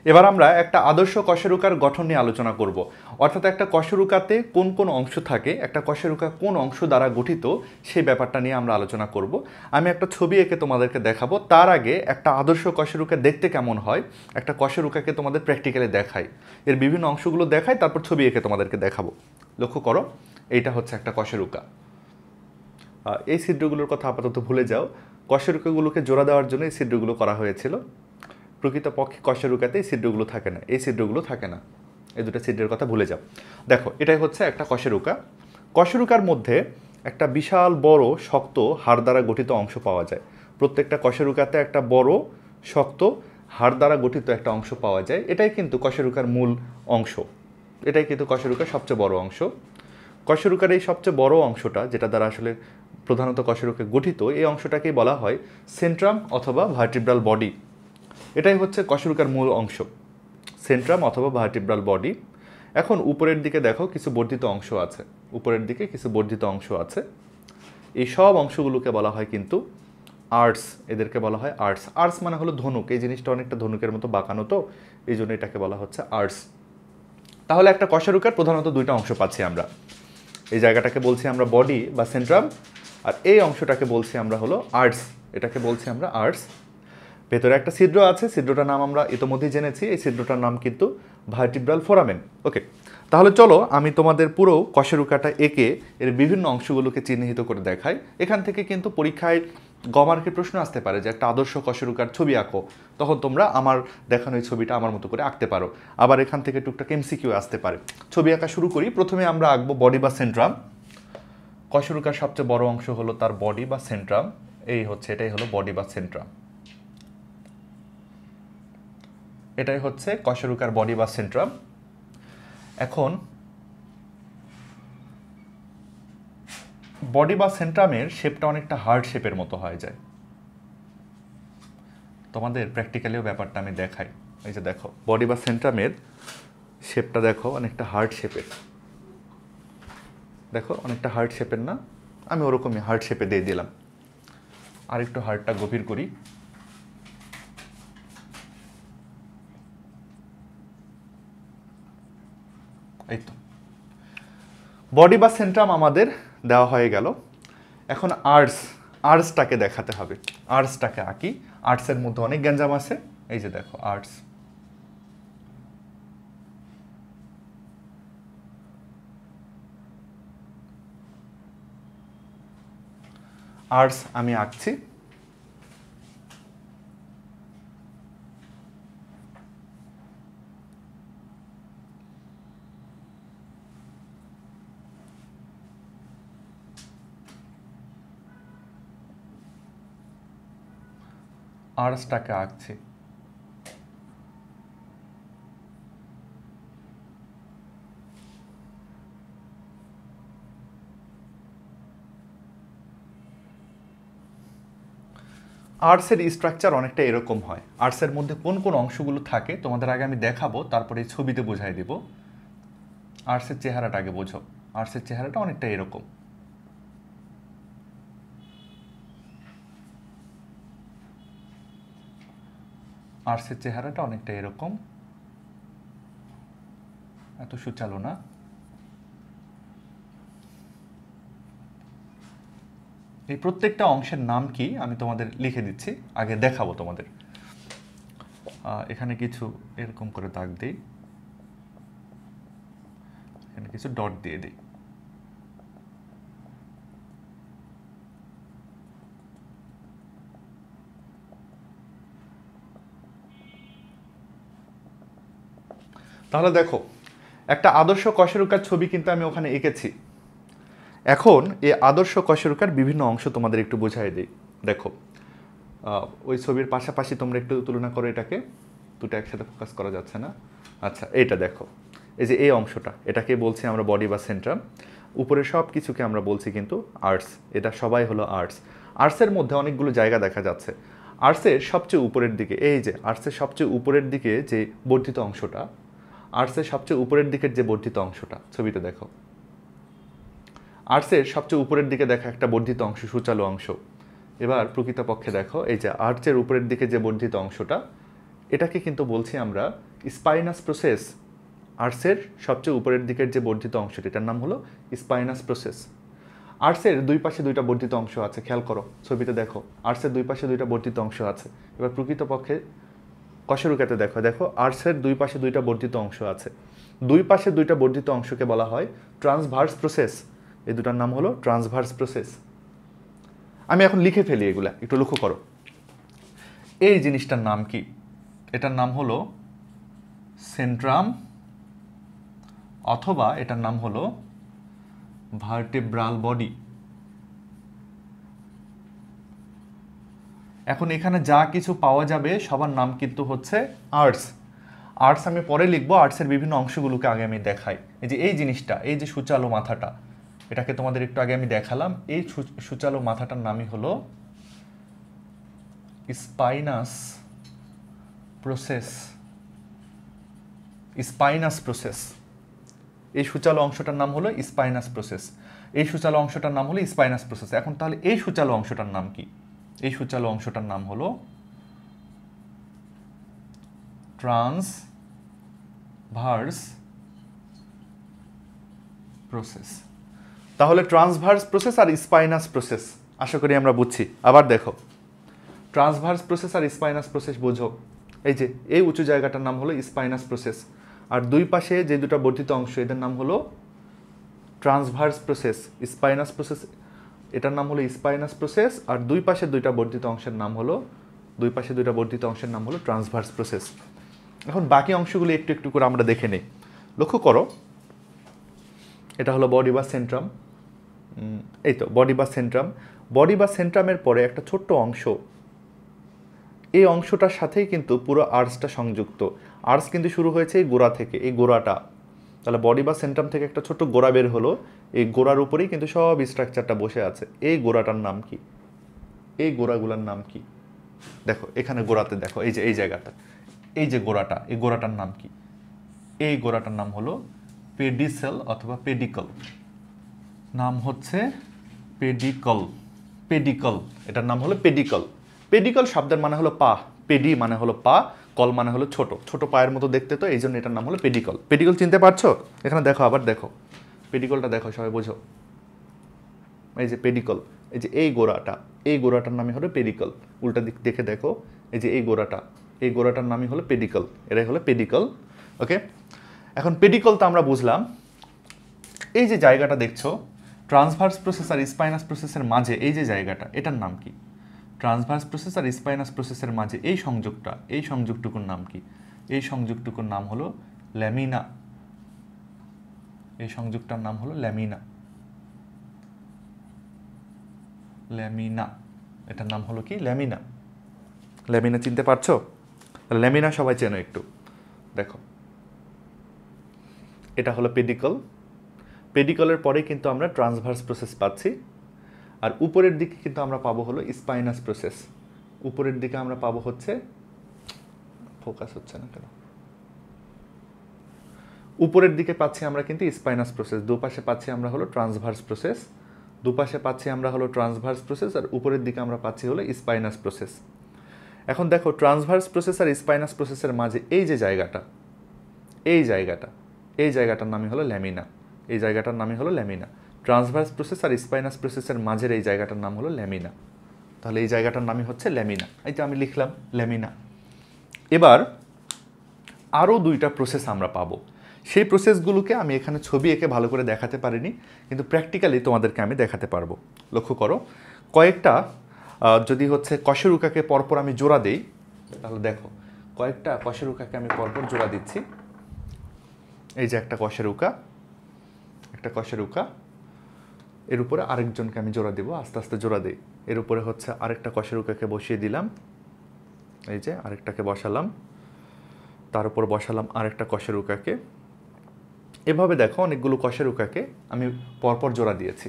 এবার আমরা একটা আদর্শ কশেরুকার গঠন নিয়ে আলোচনা করব। অর্থাৎ একটা কশেরুকাতে কোন কোন অংশ থাকে, একটা কশেরুকা কোন অংশ দ্বারা গঠিত, সেই ব্যাপারটা নিয়ে আমরা আলোচনা করব। আমি একটা ছবি এঁকে তোমাদেরকে দেখাবো। তার আগে একটা আদর্শ কশেরুকা দেখতে কেমন হয়, একটা কশেরুকাকে তোমাদের প্র্যাকটিক্যালি দেখাই, এর বিভিন্ন অংশগুলো দেখাই, তারপর ছবি এঁকে তোমাদেরকে দেখাবো। লক্ষ্য করো, এইটা হচ্ছে একটা কশেরুকা। এই ছিদ্রগুলোর কথা আপাতত ভুলে যাও। কশেরুকাগুলোকে জোড়া দেওয়ার জন্য এই ছিদ্রগুলো করা হয়েছিল। প্রকৃতপক্ষে কশেরুকাতে এই ছিদ্রগুলো থাকে না, এই ছিদ্রগুলো থাকে না, এই দুটো ছিদ্রের কথা ভুলে যাও। দেখো, এটাই হচ্ছে একটা কশেরুকা। কশেরুকার মধ্যে একটা বিশাল বড় শক্ত হাড় দ্বারা গঠিত অংশ পাওয়া যায়। প্রত্যেকটা কশেরুকাতে একটা বড় শক্ত হাড় দ্বারা গঠিত একটা অংশ পাওয়া যায়। এটাই কিন্তু কশেরুকার মূল অংশ, এটাই কিন্তু কশেরুকার সবচেয়ে বড় অংশ। কশেরুকার এই সবচেয়ে বড় অংশটা, যেটা দ্বারা আসলে প্রধানত কশেরুকা গঠিত, এই অংশটাকেই বলা হয় সেন্ট্রাম অথবা ভার্টিব্রাল বডি। এটাই হচ্ছে কশেরুকার মূল অংশ, সেন্ট্রাম অথবা ভার্টিব্রাল বডি। এখন উপরের দিকে দেখো কিছু বর্ধিত অংশ আছে, উপরের দিকে কিছু বর্ধিত অংশ আছে। এই সব অংশগুলোকে বলা হয় কিন্তু আর্টস, এদেরকে বলা হয় আর্টস। আর্টস মানে হলো ধনুক, এই জিনিসটা অনেকটা ধনুকের মতো বাঁকানো, তো এই জন্য এটাকে বলা হচ্ছে আর্টস। তাহলে একটা কশেরুকার প্রধানত দুইটা অংশ পাচ্ছি আমরা। এই জায়গাটাকে বলছি আমরা বডি বা সেন্ট্রাম, আর এই অংশটাকে বলছি আমরা হলো আর্টস, এটাকে বলছি আমরা আর্টস। ভেতরে একটা ছিদ্র আছে, ছিদ্রটার নাম আমরা ইতোমধ্যেই জেনেছি, এই ছিদ্রটার নাম কিন্তু ভার্টিব্রাল ফোরামেন। ওকে, তাহলে চলো আমি তোমাদের পুরো কশেরুকাটা এঁকে এর বিভিন্ন অংশগুলোকে চিহ্নিত করে দেখাই। এখান থেকে কিন্তু পরীক্ষায় গমার্কের প্রশ্ন আসতে পারে যে একটা আদর্শ কশেরুকার ছবি আঁকো, তখন তোমরা আমার দেখানো এই ছবিটা আমার মতো করে আঁকতে পারো। আবার এখান থেকে টুকটাক এমসিকিউ আসতে পারে। ছবি আঁকা শুরু করি। প্রথমে আমরা আঁকবো বডি বা সেন্ট্রাম। কশেরুকার সবচেয়ে বড় অংশ হলো তার বডি বা সেন্ট্রাম। এই হচ্ছে, এটাই হলো বডি বা সেন্ট্রাম, এটাই হচ্ছে কশেরুকার বডি বা সেন্ট্রাম। এখন বডি বা সেন্ট্রামের শেপটা অনেকটা হার্ট শেপের মতো হয়ে যায়। তোমাদের প্র্যাকটিক্যালিও ব্যাপারটা আমি দেখাই। এই যে দেখো, বডি বা সেন্ট্রামের শেপটা দেখো অনেকটা হার্ট শেপের, দেখো অনেকটা হার্ট শেপের না? আমি ওরকমই হার্ট শেপে দিয়ে দিলাম। আর একটু হার্টটা গভীর করি। এই তো, বডি বা সেন্ট্রাম আমাদের দেওয়া হয়ে গেল। এখন আর্টস, আর্টসটাকে দেখাতে হবে। আর্টসটাকে আঁকি। আর্টসের মধ্যে অনেক গ্যাঞ্জাম আছে। এই যে দেখো আর্টস, আর্টস আমি আঁকছি। আর্টসটাকে আঁকছি। আর্টসের স্ট্রাকচার অনেকটা এরকম হয়। আর্টসের মধ্যে কোন কোন অংশগুলো থাকে তোমাদের আগে আমি দেখাবো, তারপরে এই ছবিতে বোঝাই দিব। আর্টসের চেহারাটা আগে বোঝো। আর্টসের চেহারাটা অনেকটা এরকম। আর্টসের চেহারাটা অনেকটা এরকম, এত সুচালো না। এই প্রত্যেকটা অংশের নাম কি আমি তোমাদের লিখে দিচ্ছি, আগে দেখাবো তোমাদের। এখানে কিছু এরকম করে দাগ দিই, এখানে কিছু ডট দিয়ে দিই। তাহলে দেখো, একটা আদর্শ কশেরুকার ছবি কিন্তু আমি ওখানে এঁকেছি। এখন এই আদর্শ কশেরুকার বিভিন্ন অংশ তোমাদের একটু বোঝাই দিই। দেখো, ওই ছবির পাশাপাশি তোমরা একটু তুলনা করো এটাকে, দুটো একসাথে ফোকাস করা যাচ্ছে না। আচ্ছা, এইটা দেখো, এই যে এই অংশটা, এটাকে বলছি আমরা বডি বা সেন্ট্রাম। উপরে সব কিছুকে আমরা বলছি কিন্তু আর্টস। এটা সবাই হলো আর্টস। আর্টসের মধ্যে অনেকগুলো জায়গা দেখা যাচ্ছে। আর্টসের সবচেয়ে উপরের দিকে, এই যে আর্টসের সবচেয়ে উপরের দিকে যে বর্ধিত অংশটা, আর্টসের সবচেয়ে উপরের দিকের যে বর্ধিত অংশটা, ছবিতে দেখো, আর্টসের সবচেয়ে উপরের দিকে দেখা একটা বর্ধিত অংশ, সুচালু অংশ। এবার প্রকৃতপক্ষে দেখো, এই যে আর্চের উপরের দিকে যে বর্ধিত অংশটা, এটাকে কিন্তু বলছি আমরা স্পাইনাস প্রসেস, আর্সের সবচেয়ে উপরের দিকের যে বর্ধিত অংশটি, এটার নাম হলো স্পাইনাস প্রসেস। আর্সের দুই পাশে দুইটা বর্ধিত অংশ আছে, খেয়াল করো ছবিতে দেখো, আর্সের দুই পাশে দুইটা বর্ধিত অংশ আছে। এবার প্রকৃতপক্ষে কশেরুকাতে দেখো, দেখো আর্সের দুই পাশে দুইটা বর্ধিত অংশ আছে। দুই পাশে দুইটা বর্ধিত অংশকে বলা হয় ট্রান্সভার্স প্রসেস। এই দুটার নাম হলো ট্রান্সভার্স প্রসেস। আমি এখন লিখে ফেলি এগুলা, একটু লক্ষ্য করো। এই জিনিসটার নাম কি? এটার নাম হলো সেন্ট্রাম, অথবা এটার নাম হলো ভার্টেব্রাল বডি। এখন এখানে যা কিছু পাওয়া যাবে সবার নাম কিন্তু হচ্ছে আর্টস। আর্টস আমি পরে লিখবো, আর্টসের বিভিন্ন অংশগুলোকে আগে আমি দেখাই। এই যে এই জিনিসটা, এই যে সূচালো মাথাটা, এটাকে তোমাদের একটু আগে আমি দেখালাম। এই সূচালো মাথাটার নামই হলো স্পাইনাস প্রসেস। স্পাইনাস প্রসেস, এই সূচালো অংশটার নাম হলো স্পাইনাস প্রসেস। এই সূচালো অংশটার নাম হলো স্পাইনাস প্রসেস। এখন তাহলে এই সূচালো অংশটার নাম কি? এই সূচালো অংশটার নাম হলো ট্রান্সভার্স প্রসেস। তাহলে ট্রান্সভার্স প্রসেস আর স্পাইনাস প্রসেস আশা করি আমরা বুঝছি। আবার দেখো, ট্রান্সভার্স প্রসেস আর স্পাইনাস প্রসেস বোঝো। এই যে এই উঁচু জায়গাটার নাম হলো স্পাইনাস প্রসেস, আর দুই পাশে যে দুটো বর্ধিত অংশ এদের নাম হলো ট্রান্সভার্স প্রসেস। স্পাইনাস প্রসেস, এটার নাম হলো স্পাইনাস প্রসেস, আর দুই পাশে দুইটা বর্ধিত অংশের নাম হলো, দুই পাশে দুইটা বর্ধিত অংশের নাম হলো ট্রান্সভার্স প্রসেস। এখন বাকি অংশগুলো একটু একটু করে আমরা দেখে নেই। লক্ষ্য করো, এটা হলো বডি বা সেন্ট্রাম। এই তো বডি বা সেন্ট্রাম। বডি বা সেন্ট্রামের পরে একটা ছোট্ট অংশ, এই অংশটার সাথেই কিন্তু পুরো আর্সটা সংযুক্ত। আর্স কিন্তু শুরু হয়েছে এই গোড়া থেকে, এই গোড়াটা। তাহলে বডি বা সেন্ট্রাম থেকে একটা ছোট্ট গোড়া বের হলো, এই গোড়ার উপরেই কিন্তু সব স্ট্রাকচারটা বসে আছে। এই গোড়াটার নাম কি? এই গোড়াগুলোর নাম কি? দেখো এখানে গোড়াতে দেখো, এই যে এই জায়গাটা, এই যে গোড়াটা, এই গোড়াটার নাম কি? এই গোড়াটার নাম হলো পেডিসেল অথবা পেডিকল। নাম হচ্ছে পেডিকল। পেডিকল, এটার নাম হলো পেডিকল। পেডিকল শব্দের মানে হলো পা, পেডি মানে হলো পা, কল মানে হলো ছোট, ছোট পায়ের মতো দেখতে, তো এই জন্য এটার নাম হলো পেডিকল। পেডিকল চিনতে পারছো? এখানে দেখো, আবার দেখো পেডিকলটা দেখো, সবাই বোঝো। এই যে পেডিকল, এই যে এই গোড়াটা, এই গোড়াটার নামই হলো পেডিকল। উল্টা দিক দেখে দেখো, এই যে এই গোড়াটা, এই গোড়াটার নামই হলো পেডিকল। এটাই হলো পেডিকল। ওকে, এখন পেডিকল তো আমরা বুঝলাম। এই যে জায়গাটা দেখছো ট্রান্সভার্স প্রসেস আর স্পাইনাস প্রসেসের মাঝে, এই যে জায়গাটা, এটার নাম কি? ট্রান্সভার্স প্রসেস আর স্পাইনাস প্রসেসের মাঝে এই সংযোগটা, এই সংযোগটুকুর নাম কি? এই সংযোগটুকুর নাম হলো ল্যামিনা। এই সংযোগটার নাম হলো ল্যামিনা। ল্যামিনা, এটার নাম হলো কি? ল্যামিনা। ল্যামিনা চিনতে পারছো? ল্যামিনা সবাই চেনো একটু। দেখো এটা হলো পেডিকল। পেডিকলের পরে কিন্তু আমরা ট্রান্সভার্স প্রসেস পাচ্ছি, আর উপরের দিকে কিন্তু আমরা পাবো হলো স্পাইনাস প্রসেস। উপরের দিকে আমরা পাবো হচ্ছে, ফোকাস হচ্ছে না কেন, উপরের দিকে পাচ্ছি আমরা কিন্তু স্পাইনাস প্রসেস, দুপাশে পাচ্ছি আমরা হলো ট্রান্সভার্স প্রসেস, দুপাশে পাচ্ছি আমরা হলো ট্রান্সভার্স প্রসেস, আর উপরের দিকে আমরা পাচ্ছি হলো স্পাইনাস প্রসেস। এখন দেখো ট্রান্সভার্স প্রসেস আর স্পাইনাস প্রসেসের মাঝে এই যে জায়গাটা, এই জায়গাটা, এই জায়গাটার নামই হলো ল্যামিনা। এই জায়গাটার নামই হলো ল্যামিনা। ট্রান্সভার্স প্রসেস আর স্পাইনাস প্রসেসের মাঝের এই জায়গাটার নাম হলো ল্যামিনা। তাহলে এই জায়গাটার নামই হচ্ছে ল্যামিনা। এই যে আমি লিখলাম ল্যামিনা। এবার আরও দুইটা প্রসেস আমরা পাবো। সেই প্রসেসগুলোকে আমি এখানে ছবি এঁকে ভালো করে দেখাতে পারিনি, কিন্তু প্র্যাকটিক্যালি তোমাদেরকে আমি দেখাতে পারবো। লক্ষ্য করো, কয়েকটা যদি হচ্ছে কশেরুকাকে পরপর আমি জোড়া দেই, তাহলে দেখো কয়েকটা কশেরুকাকে আমি পরপর জোড়া দিচ্ছি। এই যে একটা কশেরুকা, একটা কশেরুকা, এর উপরে আরেকজনকে আমি জোড়া দিব, আস্তে আস্তে জোড়া দিই। এর উপরে হচ্ছে আরেকটা কশেরুকাকে বসিয়ে দিলাম, এই যে আরেকটাকে বসালাম, তার উপর বসালাম আরেকটা কশেরুকাকে। এভাবে দেখো অনেকগুলো কশেরুকাকে আমি পরপর জোড়া দিয়েছি।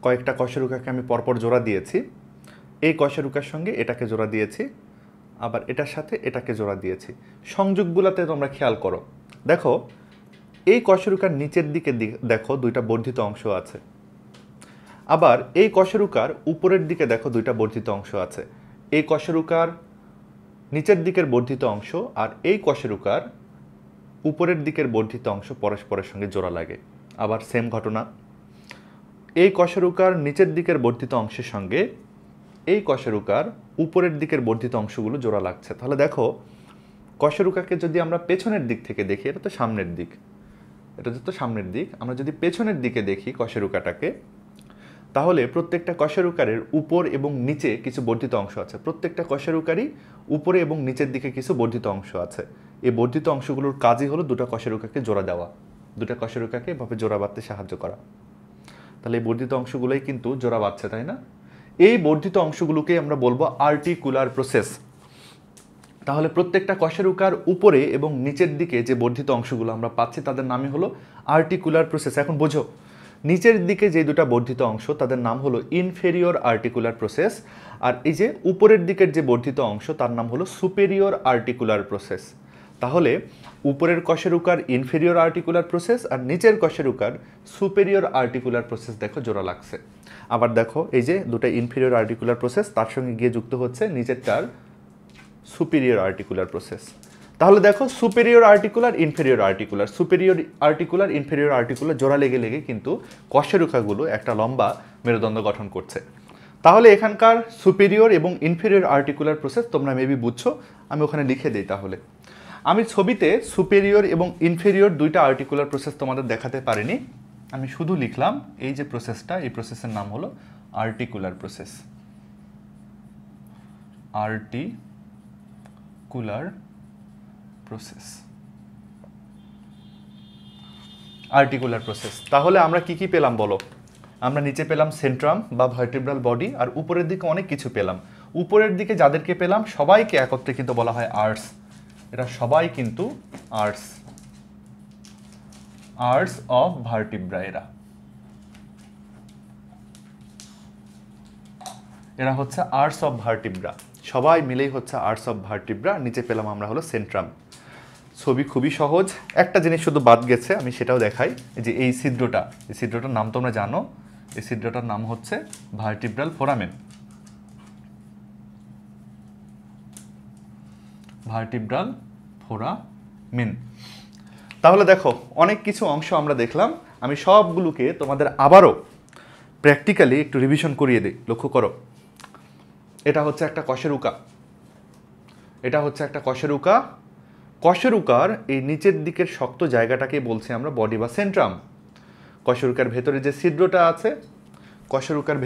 কয়েকটা কশেরুকাকে আমি পরপর জোড়া দিয়েছি। এই কশেরুকার সঙ্গে এটাকে জোড়া দিয়েছি, আবার এটার সাথে এটাকে জোড়া দিয়েছি। সংযোগগুলোতে তোমরা খেয়াল করো, দেখো এই কশেরুকার নিচের দিকে দেখো দুইটা বর্ধিত অংশ আছে, আবার এই কশেরুকার উপরের দিকে দেখো দুইটা বর্ধিত অংশ আছে। এই কশেরুকার নিচের দিকের বর্ধিত অংশ আর এই কশেরুকার উপরের দিকের বর্ধিত অংশ পরস্পরের সঙ্গে জোড়া লাগে। আবার সেম ঘটনা, এই কশেরুকার নিচের দিকের বর্ধিত অংশের সঙ্গে এই কশেরুকার উপরের দিকের বর্ধিত অংশগুলো জোড়া লাগছে। তাহলে দেখো, কশেরুকাকে যদি আমরা পেছনের দিক থেকে দেখি, এটা তো সামনের দিক, আমরা যদি পেছনের দিকে দেখি কশেরুকাটাকে, তাহলে প্রত্যেকটা কশেরুকারের উপর এবং নিচে কিছু বর্ধিত অংশ আছে। প্রত্যেকটা কশেরুকারই উপরে এবং নিচের দিকে কিছু বর্ধিত অংশ আছে। এই বর্ধিত অংশগুলোর কাজই হলো দুটো কশেরুকাকে জোড়া দেওয়া, দুটো কশেরুকাকে এভাবে জোড়া বাঁধতে সাহায্য করা। তাহলে এই বর্ধিত অংশগুলোই কিন্তু জোড়া বাঁধছে, তাই না? এই বর্ধিত অংশগুলোকে আমরা বলবো আর্টিকুলার প্রসেস। তাহলে প্রত্যেকটা কশেরুকার উপরে এবং নিচের দিকে যে বর্ধিত অংশগুলো আমরা পাচ্ছি তাদের নামই হলো আর্টিকুলার প্রসেস। এখন বোঝো, নিচের দিকে যে দুটো বর্ধিত অংশ তাদের নাম হলো ইনফেরিয়র আর্টিকুলার প্রসেস, আর এই যে উপরের দিকের যে বর্ধিত অংশ তার নাম হলো সুপেরিয়র আর্টিকুলার প্রসেস। তাহলে উপরের কশেরুকার ইনফেরিয়র আর্টিকুলার প্রসেস আর নিচের কশেরুকার সুপেরিয়র আর্টিকুলার প্রসেস দেখো জোড়া লাগছে। আবার দেখো, এই যে দুটো ইনফেরিয়র আর্টিকুলার প্রসেস তার সঙ্গে গিয়ে যুক্ত হচ্ছে নিচেরটার সুপেরিয়র আর্টিকুলার প্রসেস। তাহলে দেখো, superior articular inferior articular, superior articular inferior articular জোড়া লেগে লেগে কিন্তু কশেরুকাগুলো একটা লম্বা মেরুদণ্ড গঠন করছে। তাহলে এখানকার সুপেরিয়র এবং ইনফেরিয়র আর্টিকুলার প্রসেস তোমরা মেবি বুঝছো, আমি ওখানে লিখে দিই। তাহলে আমি ছবিতে সুপেরিয়র এবং ইনফেরিয়র দুইটা আর্টিকুলার প্রসেস তোমাদের দেখাতে পারিনি, আমি শুধু লিখলাম এই যে প্রসেসটা, এই প্রসেসের নাম হলো articular process. Articular process, articular process. তাহলে আমরা কি কি পেলাম বলো? আমরা নিচে পেলাম সেন্ট্রাম বা ভার্টিব্রাল বডি, আর উপরের দিকে অনেক কিছু পেলাম। উপরের দিকে যাদেরকে পেলাম সবাইকে একত্রে কিন্তু বলা হয় আর্টস। এরা সবাই কিন্তু আর্টস, আর্টস অফ ভার্টিব্রা। এরা হচ্ছে আর্টস অফ ভার্টিব্রা, সবাই মিলেই হচ্ছে আর্টস অফ ভার্টিব্রা। নিচে পেলাম আমরা হলো সেন্ট্রাম। ছবি খুবই সহজ, একটা জিনিস শুধু বাদ গেছে, আমি সেটাও দেখাই। যে এই ছিদ্রটা, এই ছিদ্রটার নাম তোমরা জানো, এই ছিদ্রটার নাম হচ্ছে ভার্টিব্রাল ফোরামেন। Vertebral foramen. তাহলে দেখো, অনেক কিছু অংশ আমরা দেখলাম, আমি সবগুলোকে তোমাদের আবারও প্র্যাকটিক্যালি একটু রিভিশন করিয়ে দিই। লক্ষ্য করো, এটা হচ্ছে একটা কশেরুকা, এটা হচ্ছে একটা কশেরুকা। কশেরুকার এই নিচের দিকের শক্ত জায়গাটাকে বলছি আমরা বডি বা সেন্ট্রাম। কশেরুকার ভেতরে যে ছিদ্রটা আছে, কশেরুকার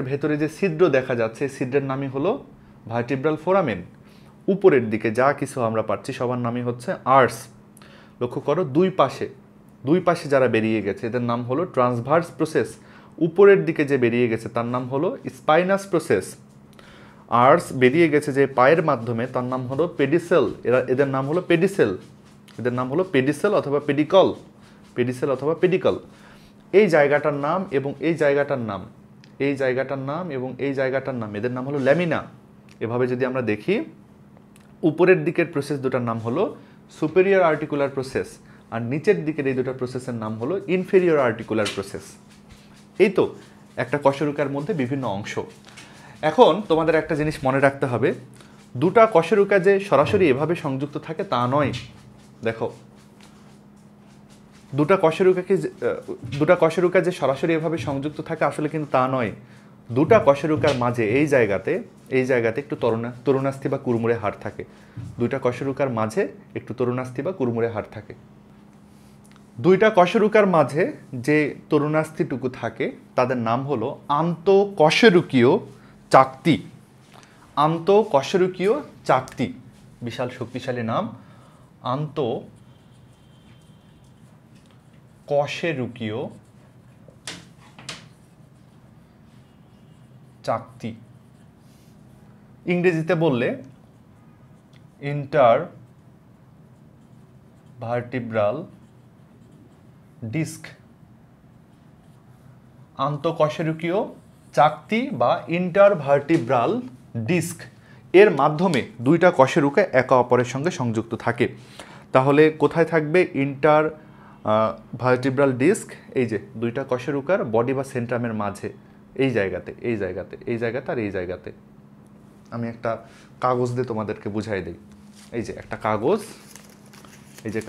ভেতরে যে ছিদ্র দেখা যাচ্ছে, ছিদ্রের নামই হলো ভার্টিব্রাল ফোরামেন। উপরের দিকে যা কিছু আমরা পাচ্ছি সবার নামই হচ্ছে আর্টস। লক্ষ্য করো, দুই পাশে যারা বেরিয়ে গেছে এদের নাম হলো ট্রান্সভার্স প্রসেস। উপরের দিকে যে বেরিয়ে গেছে তার নাম হলো স্পাইনাস প্রসেস। আর্টস বেরিয়ে গেছে যে পায়ের মাধ্যমে তার নাম হলো পেডিসেল। এদের নাম হলো পেডিসেল, এদের নাম হলো পেডিসেল অথবা পেডিকল, পেডিসেল অথবা পেডিকল। এই জায়গাটার নাম এবং এই জায়গাটার নাম, এই জায়গাটার নাম এবং এই জায়গাটার নাম, এদের নাম হলো ল্যামিনা। এভাবে যদি আমরা দেখি, উপরের দিকের প্রসেস দুটার নাম হলো সুপেরিয়র আর্টিকুলার প্রসেস, আর নিচের দিকের এই দুটো প্রসেসের নাম হলো ইনফেরিয়র আর্টিকুলার প্রসেস। এই তো একটা কশেরুকার মধ্যে বিভিন্ন অংশ। এখন তোমাদের একটা জিনিস মনে রাখতে হবে, দুটা কশেরুকা যে সরাসরি এভাবে সংযুক্ত থাকে তা নয়। দেখো, দুটা কশেরুকা যে সরাসরি এভাবে সংযুক্ত থাকে আসলে কিন্তু তা নয়। দুটা কশেরুকার মাঝে এই জায়গাতে একটু তরুণাস্থি বা কুড়মুড়ে হাড় থাকে। দুইটা কশেরুকার মাঝে একটু তরুণাস্থি বা কুড়মুড়ে হাড় থাকে। দুইটা কশেরুকার মাঝে যে তরুণাস্থিটুকু থাকে তাদের নাম হলো আন্তঃকশেরুকীয় চাকতি। আন্তঃকশেরুকীয় চাকতি, বিশাল শক্তিশালী নাম, আন্তঃকশেরুকীয় চাকতি। ইংরেজিতে বললে ইন্টার ভার্টিব্রাল ডিস্ক। আন্তঃকশেরুকীয় চাকতি বা ইন্টারভার্টিব্রাল ডিস্ক এর মাধ্যমে দুইটা কশেরুকা একে অপরের সঙ্গে সংযুক্ত থাকে। তাহলে কোথায় থাকবে ইন্টার ভার্টিব্রাল ডিস্ক? এই যে দুইটা কশেরুকার বডি বা সেন্ট্রামের মাঝে, এই জায়গাতে আর এই জায়গাতে। আমি একটা কাগজ দিয়ে তোমাদেরকে বুঝাই দিই। এই যে একটা কাগজ, এই যে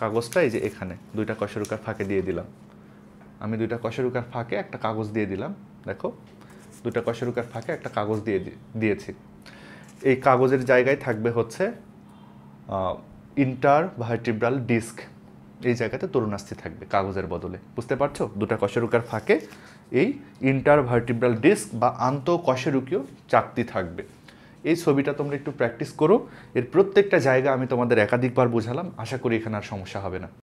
কাগজটা এই যে এখানে দুইটা কশেরুকার ফাঁকে দিয়ে দিলাম। আমি দুইটা কশেরুকার ফাঁকে একটা কাগজ দিয়ে দিলাম। দেখো, দুইটা কশেরুকার ফাঁকে একটা কাগজ দিয়েছি। এই কাগজের জায়গায় থাকবে হচ্ছে ইন্টারভার্টিব্রাল ডিস্ক। এই জায়গাতে তরুণাস্থি থাকবে কাগজের বদলে। বুঝতে পারছো? দুটা কশেরুকার ফাঁকে এই ইন্টারভার্টিব্রাল ডিস্ক বা আন্তঃকশেরুকীয় চাকতি থাকবে। এই ছবিটা তোমরা একটু প্র্যাকটিস করো। এর প্রত্যেকটা জায়গা আমি তোমাদের একাধিকবার বোঝালাম। আশা করি এখানে আর সমস্যা হবে না।